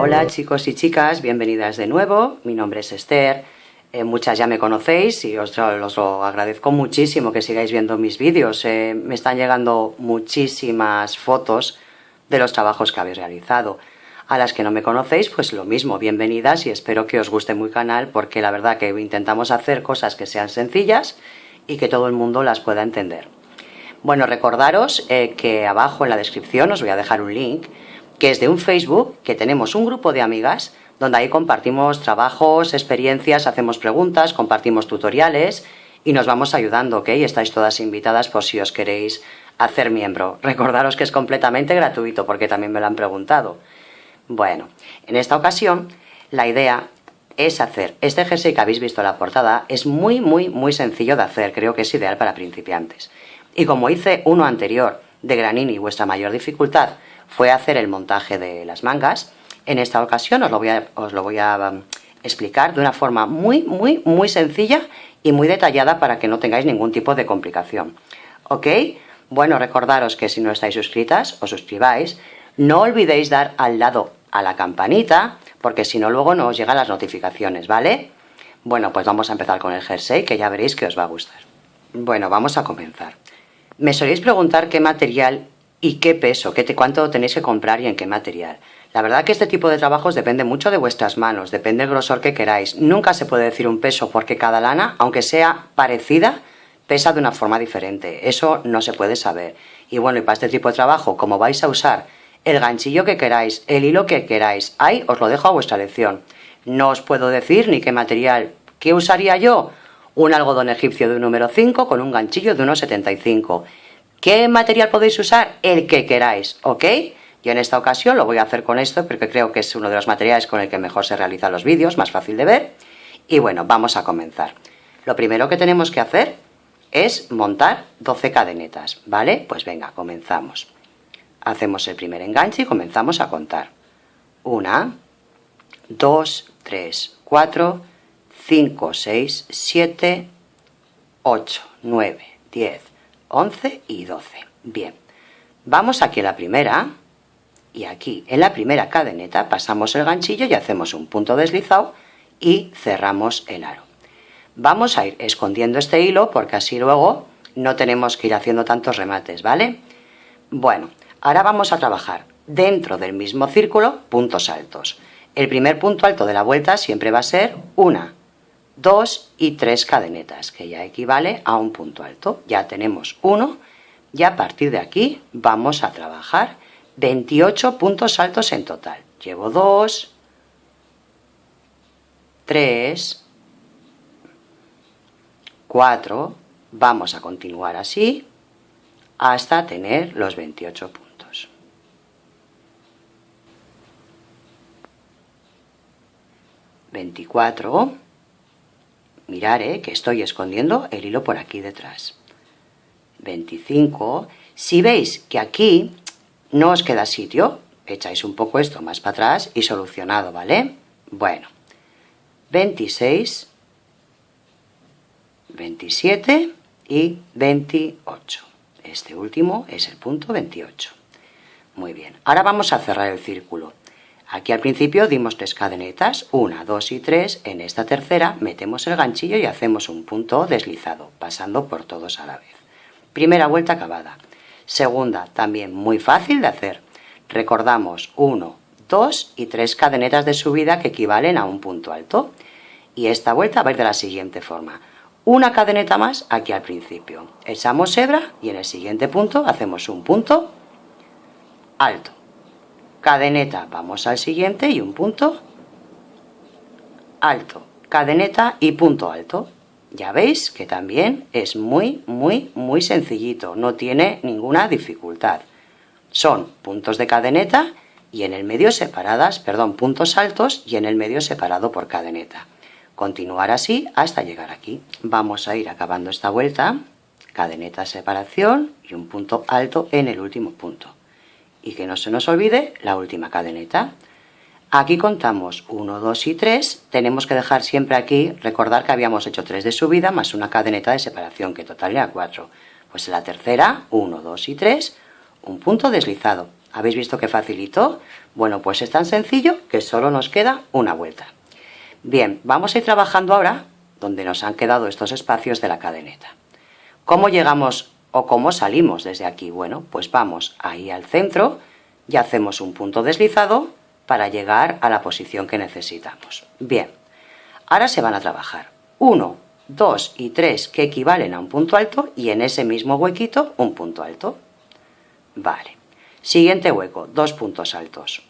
Hola chicos y chicas, bienvenidas de nuevo. Mi nombre es Esther. Muchas ya me conocéis y os lo agradezco muchísimo que sigáis viendo mis vídeos. Me están llegando muchísimas fotos de los trabajos que habéis realizado. A las que no me conocéis, pues lo mismo, bienvenidas y espero que os guste mi canal porque la verdad que intentamos hacer cosas que sean sencillas y que todo el mundo las pueda entender. Bueno, recordaros que abajo en la descripción os voy a dejar un link que es de un Facebook, que tenemos un grupo de amigas donde ahí compartimos trabajos, experiencias, hacemos preguntas, compartimos tutoriales y nos vamos ayudando, ¿ok? Estáis todas invitadas por si os queréis hacer miembro. Recordaros que es completamente gratuito porque también me lo han preguntado. Bueno, en esta ocasión la idea es hacer este jersey que habéis visto en la portada. Es muy sencillo de hacer, creo que es ideal para principiantes. Y como hice uno anterior de granini, vuestra mayor dificultad fue hacer el montaje de las mangas, en esta ocasión os lo voy a explicar de una forma muy sencilla y muy detallada para que no tengáis ningún tipo de complicación. ¿Ok? Bueno, recordaros que si no estáis suscritas, os suscribáis. No olvidéis dar al lado a la campanita, porque si no luego no os llegan las notificaciones, ¿vale? Bueno, pues vamos a empezar con el jersey, que ya veréis que os va a gustar. Bueno, vamos a comenzar. Me soléis preguntar qué material y qué peso, cuánto tenéis que comprar y en qué material. La verdad que este tipo de trabajos depende mucho de vuestras manos, depende del grosor que queráis. Nunca se puede decir un peso porque cada lana, aunque sea parecida, pesa de una forma diferente. Eso no se puede saber. Y bueno, y para este tipo de trabajo, como vais a usar el ganchillo que queráis, el hilo que queráis, ahí os lo dejo a vuestra elección. No os puedo decir ni qué material. ¿Qué usaría yo? Un algodón egipcio de un número 5 con un ganchillo de 1,75. ¿Qué material podéis usar? El que queráis, ¿ok? Yo en esta ocasión lo voy a hacer con esto porque creo que es uno de los materiales con el que mejor se realizan los vídeos, más fácil de ver. Y bueno, vamos a comenzar. Lo primero que tenemos que hacer es montar 12 cadenetas, ¿vale? Pues venga, comenzamos. Hacemos el primer enganche y comenzamos a contar. 1, 2, 3, 4, 5, 6, 7, 8, 9, 10, 11 y 12. Bien, vamos aquí a la primera y aquí en la primera cadeneta pasamos el ganchillo y hacemos un punto deslizado y cerramos el aro. Vamos a ir escondiendo este hilo porque así luego no tenemos que ir haciendo tantos remates, ¿vale? Bueno, ahora vamos a trabajar dentro del mismo círculo puntos altos. El primer punto alto de la vuelta siempre va a ser 1, 2 y 3 cadenetas, que ya equivale a un punto alto. Ya tenemos 1 y a partir de aquí vamos a trabajar 28 puntos altos en total. Llevo 2, 3, 4, vamos a continuar así hasta tener los 28 puntos. ...24... Mirad, que estoy escondiendo el hilo por aquí detrás. 25... Si veis que aquí no os queda sitio, echáis un poco esto más para atrás y solucionado, ¿vale? Bueno, 26, 27 y 28. Este último es el punto 28. Muy bien, ahora vamos a cerrar el círculo. Aquí al principio dimos 3 cadenetas, 1, 2 y 3. En esta tercera metemos el ganchillo y hacemos un punto deslizado, pasando por todos a la vez. Primera vuelta acabada. Segunda, también muy fácil de hacer. Recordamos 1, 2 y 3 cadenetas de subida que equivalen a un punto alto. Y esta vuelta va a ir de la siguiente forma. Una cadeneta más aquí al principio. Echamos hebra y en el siguiente punto hacemos un punto alto. Cadeneta, vamos al siguiente y un punto alto. Cadeneta y punto alto. Ya veis que también es muy sencillito, no tiene ninguna dificultad. Son puntos de cadeneta y en el medio separadas, puntos altos y en el medio separado por cadeneta. Continuar así hasta llegar aquí. Vamos a ir acabando esta vuelta, cadeneta, separación y un punto alto en el último punto. Y que no se nos olvide la última cadeneta. Aquí contamos 1, 2 y 3, tenemos que dejar siempre aquí, recordar que habíamos hecho 3 de subida más una cadeneta de separación que totalea 4. Pues en la tercera, 1, 2 y 3, un punto deslizado. ¿Habéis visto qué facilito? Bueno, pues es tan sencillo que solo nos queda una vuelta. Bien, vamos a ir trabajando ahora donde nos han quedado estos espacios de la cadeneta. ¿Cómo llegamos o cómo salimos desde aquí? Bueno, pues vamos ahí al centro y hacemos un punto deslizado para llegar a la posición que necesitamos. Bien, ahora se van a trabajar 1, 2 y 3 que equivalen a un punto alto y en ese mismo huequito un punto alto. Vale, siguiente hueco, 2 puntos altos.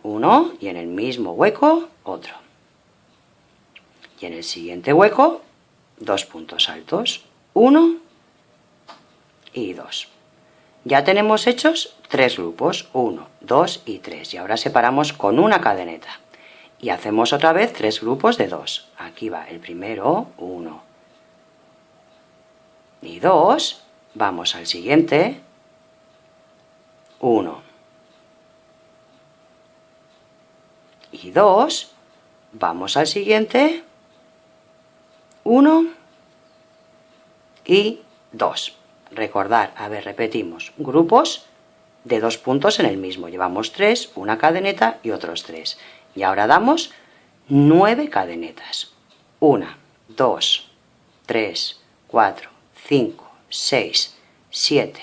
Uno y en el mismo hueco otro. Y en el siguiente hueco 2 puntos altos. 1 y 2. Ya tenemos hechos 3 grupos, 1, 2 y 3. Y ahora separamos con una cadeneta. Y hacemos otra vez 3 grupos de 2. Aquí va el primero, 1 y 2. Vamos al siguiente, 1 y 2. Vamos al siguiente, 1 y 2. Recordar, a ver, repetimos, grupos de 2 puntos en el mismo. Llevamos 3, una cadeneta y otros 3. Y ahora damos 9 cadenetas. 1, 2, 3, 4, 5, 6, 7,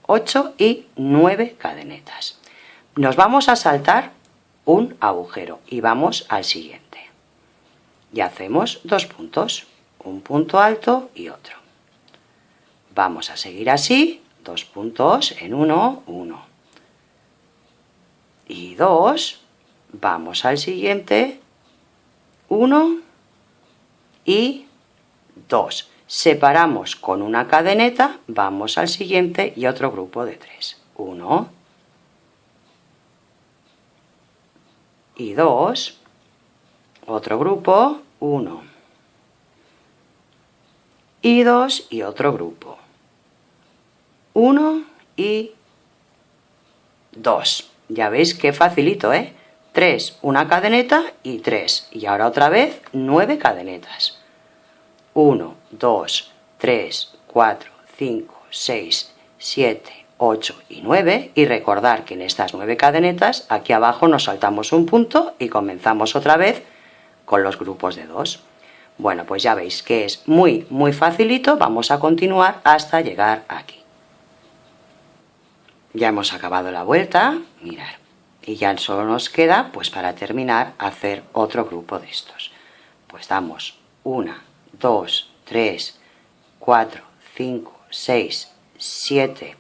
8 y 9 cadenetas. Nos vamos a saltar un agujero y vamos al siguiente. Y hacemos 2 puntos, un punto alto y otro. Vamos a seguir así, 2 puntos en 1, 1 y 2, vamos al siguiente, 1 y 2. Separamos con una cadeneta, vamos al siguiente y otro grupo de 3. 1 y 2, otro grupo, 1 y 2 y otro grupo. 1 y 2. Ya veis qué facilito, ¿eh? 3, una cadeneta y 3. Y ahora otra vez 9 cadenetas. 1, 2, 3, 4, 5, 6, 7, 8 y 9. Y recordar que en estas 9 cadenetas, aquí abajo nos saltamos un punto y comenzamos otra vez con los grupos de 2. Bueno, pues ya veis que es muy facilito. Vamos a continuar hasta llegar aquí. Ya hemos acabado la vuelta, mirad, y ya solo nos queda, pues para terminar, hacer otro grupo de estos. Pues damos 1, 2, 3, 4, 5, 6, 7,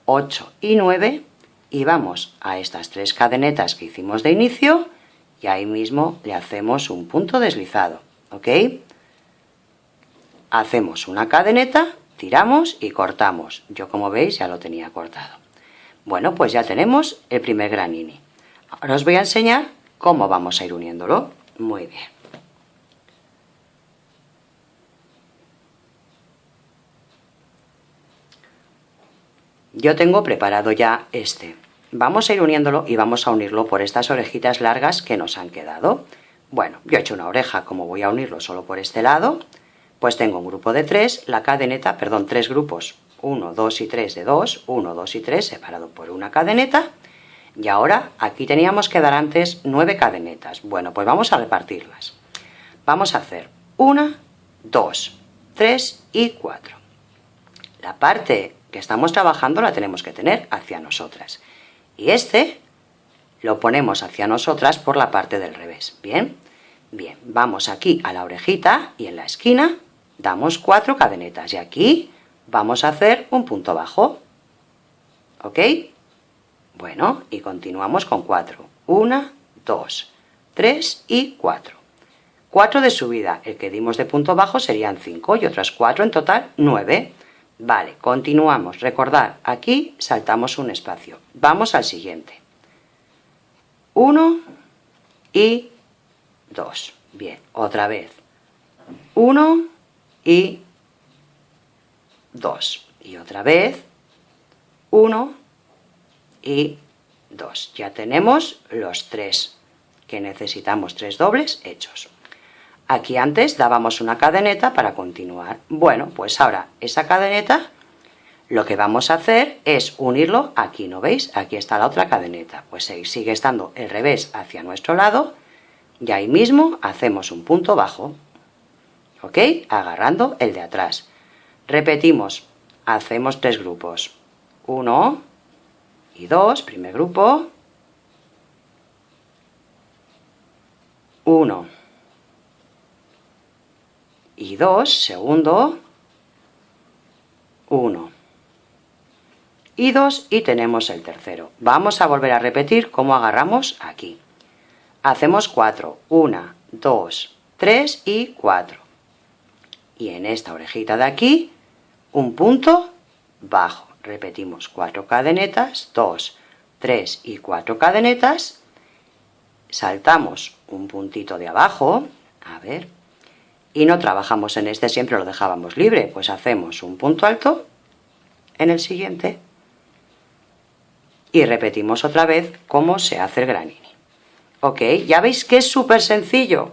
8 y 9 y vamos a estas 3 cadenetas que hicimos de inicio y ahí mismo le hacemos un punto deslizado, ¿ok? Hacemos una cadeneta, tiramos y cortamos. Yo, como veis, ya lo tenía cortado. Bueno, pues ya tenemos el primer granini. Ahora os voy a enseñar cómo vamos a ir uniéndolo. Muy bien. Yo tengo preparado ya este. Vamos a ir uniéndolo y vamos a unirlo por estas orejitas largas que nos han quedado. Bueno, yo he hecho una oreja, como voy a unirlo solo por este lado, pues tengo un grupo de 3, la cadeneta, perdón, 3 grupos. 1, 2 y 3 de 2, 1, 2 y 3 separado por una cadeneta. Y ahora aquí teníamos que dar antes 9 cadenetas. Bueno, pues vamos a repartirlas. Vamos a hacer 1, 2, 3 y 4. La parte que estamos trabajando la tenemos que tener hacia nosotras. Y este lo ponemos hacia nosotras por la parte del revés. ¿Bien? Bien, vamos aquí a la orejita y en la esquina damos 4 cadenetas. Y aquí vamos a hacer un punto bajo, ¿ok? Bueno, y continuamos con 4. 1, 2, 3 y 4. 4 de subida, el que dimos de punto bajo serían 5 y otras 4 en total 9. Vale, continuamos. Recordad, aquí saltamos un espacio. Vamos al siguiente. 1 y 2. Bien, otra vez. 1 y 2 y otra vez 1 y 2. Ya tenemos los 3 que necesitamos, 3 dobles hechos. Aquí antes dábamos una cadeneta para continuar. Bueno, pues ahora esa cadeneta Lo que vamos a hacer es unirlo aquí, ¿no veis? Aquí está la otra cadeneta, pues sigue estando el revés hacia nuestro lado y ahí mismo hacemos un punto bajo, ¿ok? Agarrando el de atrás. Repetimos, hacemos 3 grupos, 1 y 2, primer grupo, 1 y 2, segundo, 1 y 2 y tenemos el tercero. Vamos a volver a repetir cómo agarramos aquí. Hacemos 4, 1, 2, 3 y 4. Y en esta orejita de aquí, un punto bajo. Repetimos 4 cadenetas, 2, 3 y 4 cadenetas. Saltamos un puntito de abajo, a ver, y no trabajamos en este, siempre lo dejábamos libre, pues hacemos un punto alto en el siguiente y repetimos otra vez cómo se hace el granini. Ok, ya veis que es súper sencillo.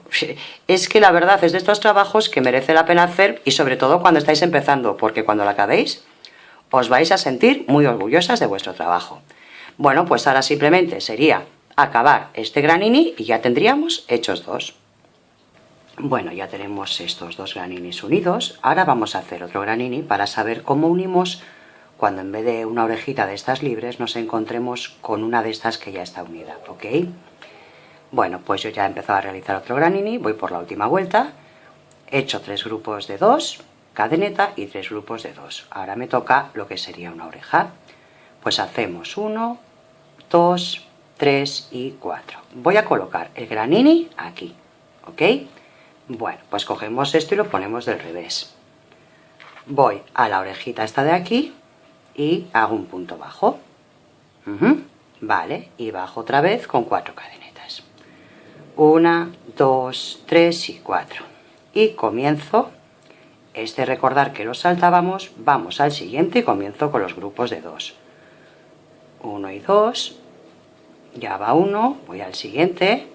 Es que la verdad es de estos trabajos que merece la pena hacer y sobre todo cuando estáis empezando, porque cuando lo acabéis os vais a sentir muy orgullosas de vuestro trabajo. Bueno, pues ahora simplemente sería acabar este granini y ya tendríamos hechos 2. Bueno, ya tenemos estos 2 graninis unidos. Ahora vamos a hacer otro granini para saber cómo unimos cuando en vez de una orejita de estas libres nos encontremos con una de estas que ya está unida, ¿ok? Bueno, pues yo ya he empezado a realizar otro granini, voy por la última vuelta, he hecho 3 grupos de 2, cadeneta y 3 grupos de 2. Ahora me toca lo que sería una oreja. Pues hacemos 1, 2, 3 y 4. Voy a colocar el granini aquí, ¿ok? Bueno, pues cogemos esto y lo ponemos del revés. Voy a la orejita esta de aquí y hago un punto bajo. Vale, y bajo otra vez con 4 cadenetas. 1, 2, 3 y 4. Y comienzo, recordar que los saltábamos, vamos al siguiente y comienzo con los grupos de 2. 1 y 2, ya va 1, voy al siguiente,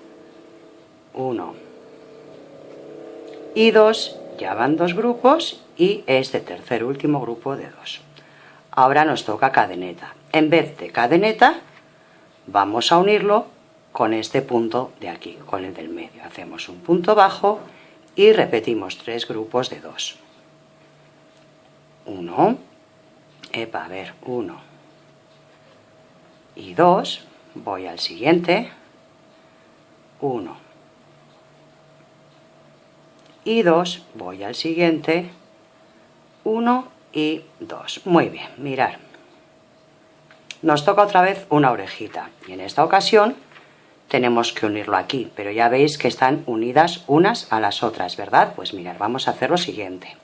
1 y 2, ya van 2 grupos y tercer último grupo de 2. Ahora nos toca cadeneta. En vez de cadeneta, vamos a unirlo con este punto de aquí, con el del medio. Hacemos un punto bajo y repetimos 3 grupos de 2. 1, 1 y 2, voy al siguiente, 1 y 2, voy al siguiente, 1 y 2. Muy bien, mirad. Nos toca otra vez una orejita y en esta ocasión tenemos que unirlo aquí, pero ya veis que están unidas unas a las otras, ¿verdad? Pues mirad, vamos a hacer lo siguiente.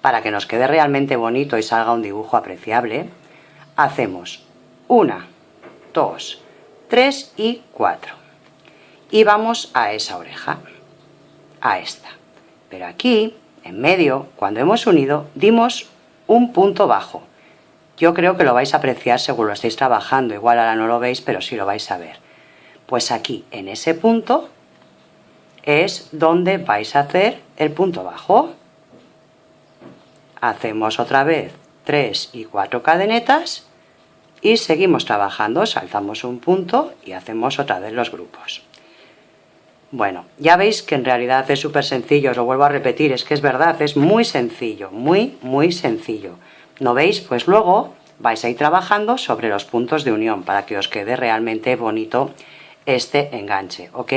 Para que nos quede realmente bonito y salga un dibujo apreciable, hacemos 1, 2, 3 y 4. Y vamos a esa oreja, a esta. Pero aquí, en medio, cuando hemos unido, dimos un punto bajo. Yo creo que lo vais a apreciar según lo estéis trabajando, igual ahora no lo veis, pero sí lo vais a ver. Pues aquí, en ese punto, es donde vais a hacer el punto bajo. Hacemos otra vez 3 y 4 cadenetas y seguimos trabajando, saltamos un punto y hacemos otra vez los grupos. Bueno, ya veis que en realidad es súper sencillo, os lo vuelvo a repetir, es que es verdad, es muy sencillo, muy sencillo. ¿No veis? Pues luego vais a ir trabajando sobre los puntos de unión para que os quede realmente bonito este enganche, ¿ok?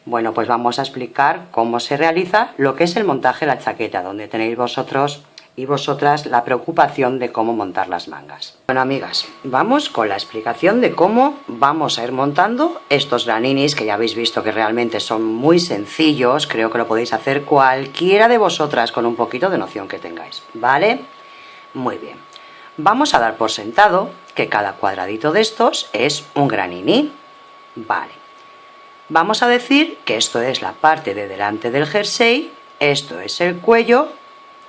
Bueno, pues vamos a explicar cómo se realiza lo que es el montaje de la chaqueta, donde tenéis vosotros y vosotras la preocupación de cómo montar las mangas. Bueno, amigas, vamos con la explicación de cómo vamos a ir montando estos graninis, que ya habéis visto que realmente son muy sencillos. Creo que lo podéis hacer cualquiera de vosotras con un poquito de noción que tengáis, ¿vale? Muy bien. Vamos a dar por sentado que cada cuadradito de estos es un granini. Vale. Vamos a decir que esto es la parte de delante del jersey, esto es el cuello,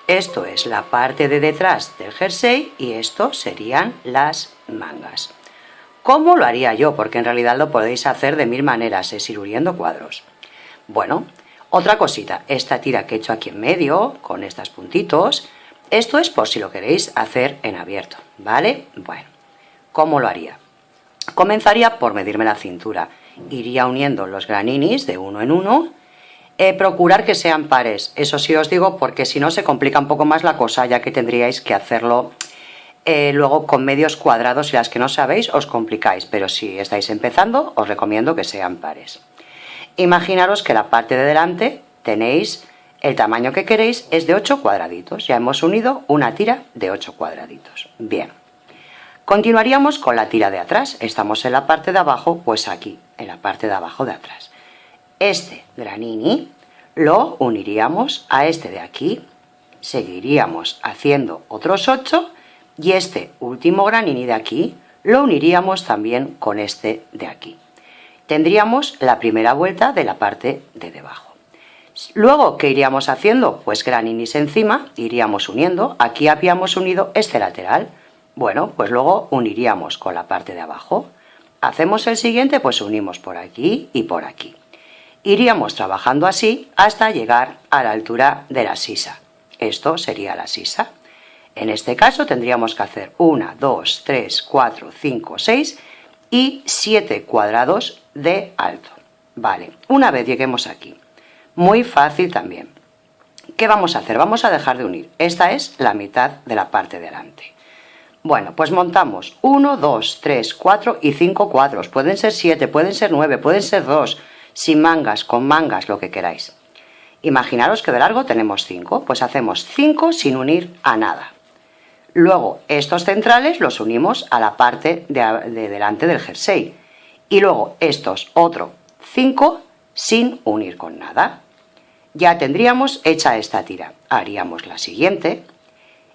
esto es la parte de detrás del jersey y esto serían las mangas. ¿Cómo lo haría yo? Porque en realidad lo podéis hacer de 1000 maneras, es ir uniendo cuadros. Bueno, otra cosita, esta tira que he hecho aquí en medio, con estos puntitos, Esto es por si lo queréis hacer en abierto, ¿vale? Bueno, ¿cómo lo haría? Comenzaría por medirme la cintura. Iría uniendo los graninis de uno en uno. Procurar que sean pares, eso sí os digo, porque si no se complica un poco más la cosa, ya que tendríais que hacerlo luego con medios cuadrados, y las que no sabéis os complicáis, pero si estáis empezando os recomiendo que sean pares. Imaginaros que la parte de delante tenéis el tamaño que queréis, es de 8 cuadraditos, ya hemos unido una tira de 8 cuadraditos. Bien, continuaríamos con la tira de atrás, estamos en la parte de abajo, pues aquí, en la parte de abajo de atrás. Este granini lo uniríamos a este de aquí, seguiríamos haciendo otros 8 y este último granini de aquí lo uniríamos también con este de aquí. Tendríamos la primera vuelta de la parte de debajo. Luego, ¿qué iríamos haciendo? Pues graninis encima, iríamos uniendo. Aquí habíamos unido este lateral. Bueno, pues luego uniríamos con la parte de abajo. Hacemos el siguiente, pues unimos por aquí y por aquí. Iríamos trabajando así hasta llegar a la altura de la sisa. Esto sería la sisa. En este caso tendríamos que hacer 1, 2, 3, 4, 5, 6 y 7 cuadrados de alto. Vale, una vez lleguemos aquí. Muy fácil también. ¿Qué vamos a hacer? Vamos a dejar de unir. Esta es la mitad de la parte de delante. Bueno, pues montamos 1, 2, 3, 4 y 5 cuadros. Pueden ser 7, pueden ser 9, pueden ser 2, sin mangas, con mangas, lo que queráis. Imaginaros que de largo tenemos 5, pues hacemos 5 sin unir a nada. Luego estos centrales los unimos a la parte de delante del jersey. Y luego estos otro 5 sin unir con nada. Ya tendríamos hecha esta tira. Haríamos la siguiente.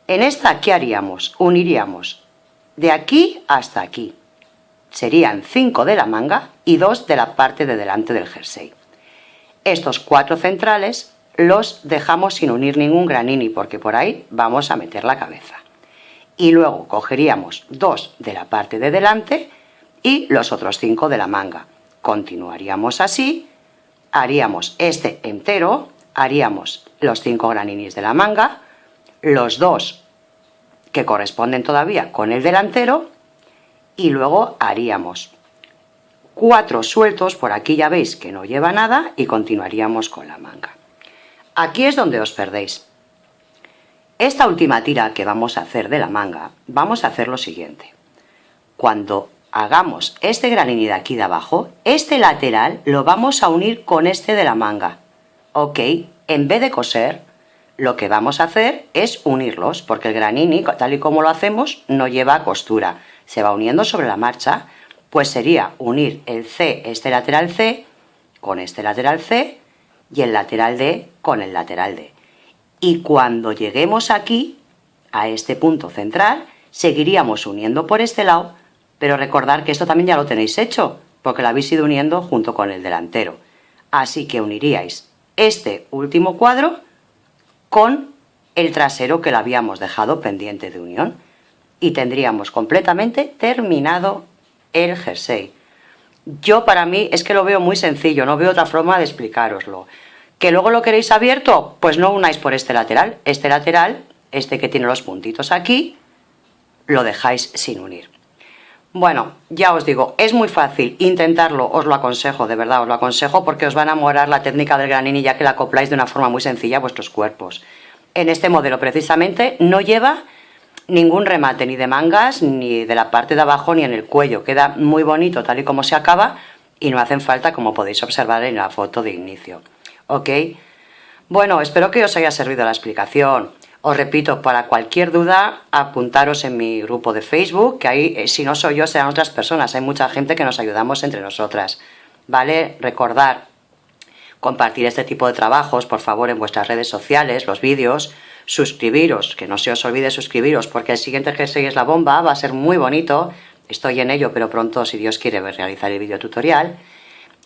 En esta, ¿qué haríamos? Uniríamos de aquí hasta aquí. Serían 5 de la manga y 2 de la parte de delante del jersey. Estos 4 centrales los dejamos sin unir ningún granini porque por ahí vamos a meter la cabeza. Y luego cogeríamos 2 de la parte de delante y los otros 5 de la manga. Continuaríamos así, haríamos este entero, haríamos los 5 graninis de la manga, los 2 que corresponden todavía con el delantero y luego haríamos 4 sueltos, por aquí ya veis que no lleva nada y continuaríamos con la manga. Aquí es donde os perdéis. Esta última tira que vamos a hacer de la manga, vamos a hacer lo siguiente. Cuando hagamos este granini de aquí de abajo, este lateral lo vamos a unir con este de la manga. Ok, en vez de coser, lo que vamos a hacer es unirlos, porque el granini, tal y como lo hacemos, no lleva costura. Se va uniendo sobre la marcha, pues sería unir el C, este lateral C, con este lateral C, y el lateral D con el lateral D. Y cuando lleguemos aquí, a este punto central, seguiríamos uniendo por este lado, pero recordad que esto también ya lo tenéis hecho, porque lo habéis ido uniendo junto con el delantero. Así que uniríais este último cuadro con el trasero que lo habíamos dejado pendiente de unión. Y tendríamos completamente terminado el jersey. Yo para mí es que lo veo muy sencillo, no veo otra forma de explicároslo. ¿Que luego lo queréis abierto? Pues no unáis por este lateral, este que tiene los puntitos aquí, lo dejáis sin unir. Bueno, ya os digo, es muy fácil, intentarlo, os lo aconsejo, de verdad os lo aconsejo porque os va a enamorar la técnica del granini ya que la acopláis de una forma muy sencilla a vuestros cuerpos. En este modelo precisamente no lleva ningún remate ni de mangas, ni de la parte de abajo, ni en el cuello, queda muy bonito tal y como se acaba y no hacen falta como podéis observar en la foto de inicio. ¿Ok? Bueno, espero que os haya servido la explicación. Os repito, para cualquier duda, apuntaros en mi grupo de Facebook, que ahí, si no soy yo, serán otras personas. Hay mucha gente que nos ayudamos entre nosotras. ¿Vale? Recordad, compartir este tipo de trabajos, por favor, en vuestras redes sociales, los vídeos. Suscribiros, que no se os olvide suscribiros, porque el siguiente jersey es la bomba, va a ser muy bonito. Estoy en ello, pero pronto, si Dios quiere, realizar el vídeo tutorial.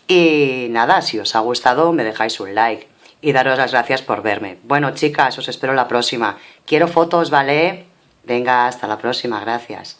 Y nada, si os ha gustado me dejáis un like y daros las gracias por verme. Bueno, chicas, os espero la próxima. Quiero fotos, ¿vale? Venga, hasta la próxima, gracias.